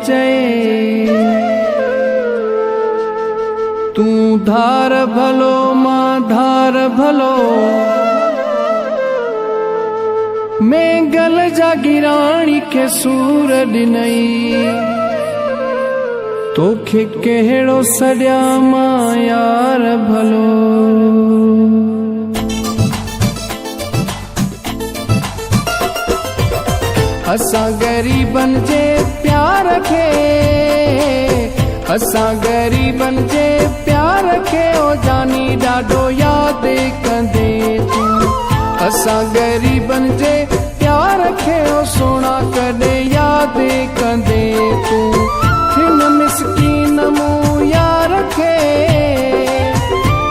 चए तू धार भलो मां धार भलो मैं गल जा गिराणी के सूर ॾिनई तोखे कहिड़ो सॾिया मां यार भलो। असां गरीबन जे प्यार खे असां गरीबन जे प्यार खे ओ जानी ॾाढो याद कंदे तूं असां गरीबन जे प्यार खे ओ सोना कॾहिं याद कंदे तूं हिन मिसकीन मूं यार खे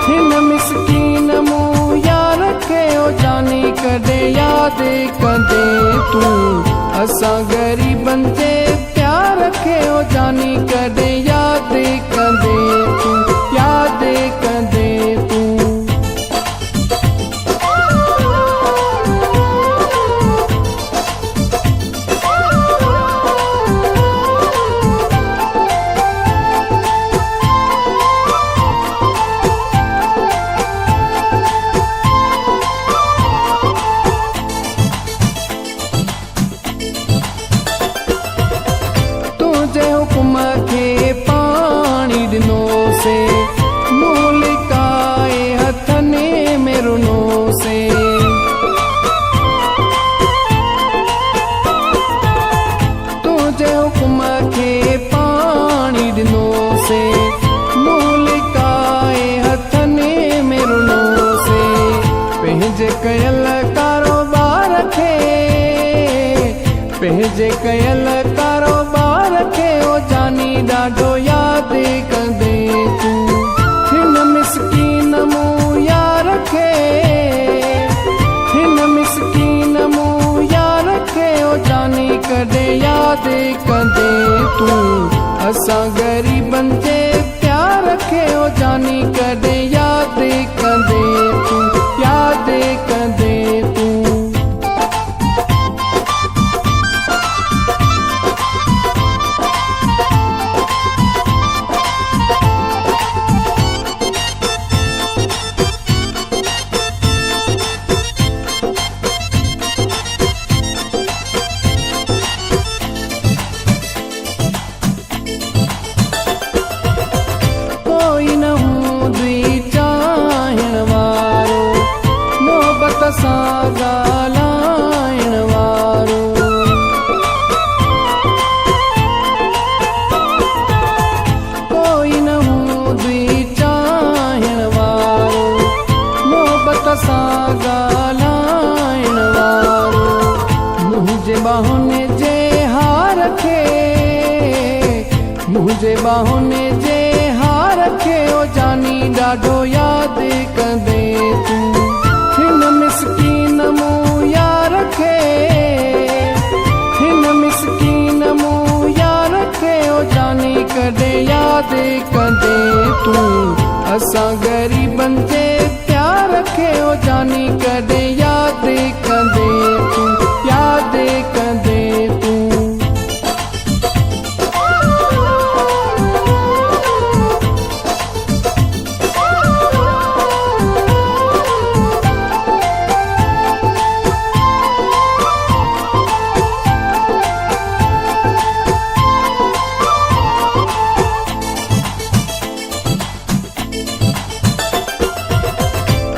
हिन मिसकीन मूं यार खे ओ जानी कॾहिं याद कंदे तूं असां गरीबन जे प्यार खे ओ जानी कॾहिं याद कंदे तूं याद कंदे तूं। हुकुम खे पाणी ॾिनो से मूं लिकाए हथने में रुनो से तुंहिंजे हुकुम खे पाणी ॾिनो से मूं लिकाए हथने में रुनो से पंहिंजे कयल कारोबार खे पंहिंजे कयल कारोबार खे ओ जानी ॾाढो याद कंदे तूं हिन मिसकीन मूं यार खे हिन मिसकीन मूं यार खे ओ जानी कॾहिं याद कंदे तूं असां गरीबन जे प्यार खे ओ जानी कॾहिं याद कंदे तूं याद कंदे तूं। सां ॻाल्हाइण वारो कोई न हूंदी चाहण वारो मोहबत सां ॻाल्हाइण वारो मुंहिंजे बाहुनि जे हार खे मुंहिंजे बाहुनि जे हार खे ओ जानी ॾाढो याद कंदे तूं हिन मिसकीन मूं यार खे हिन मिसकीन मूं यार खे ओ जानी कॾहिं याद कंदे तूं असां गरीबन जे प्यार खे ओ जानी कॾहिं याद कंदे तूं याद कंदे तूं।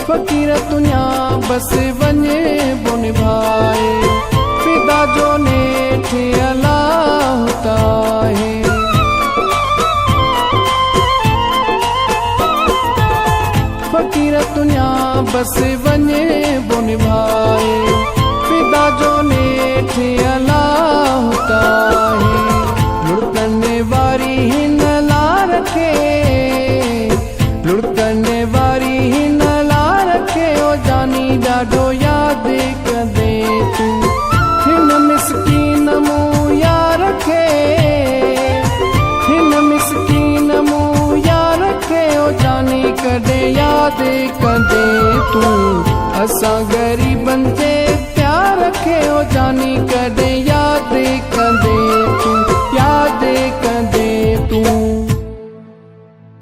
फकीर दुनिया बस वञे बुन भाए फिदा जो नेठ अलाह ताहे फकीर दुनिया बस वञे बुन भाए फिदा जो नेठ अलाह ताहे लुड़कने वारी हिन लार खे लुड़कने वारी हिन जानी ॾाढो याद कंदे तूं हिन मिसकीन मूं यार खे हिन मिसकीन मूं यार खे ओ जानी कॾहिं याद कंदे तूं असां गरीबन जे प्यार खे ओ जानी कॾहिं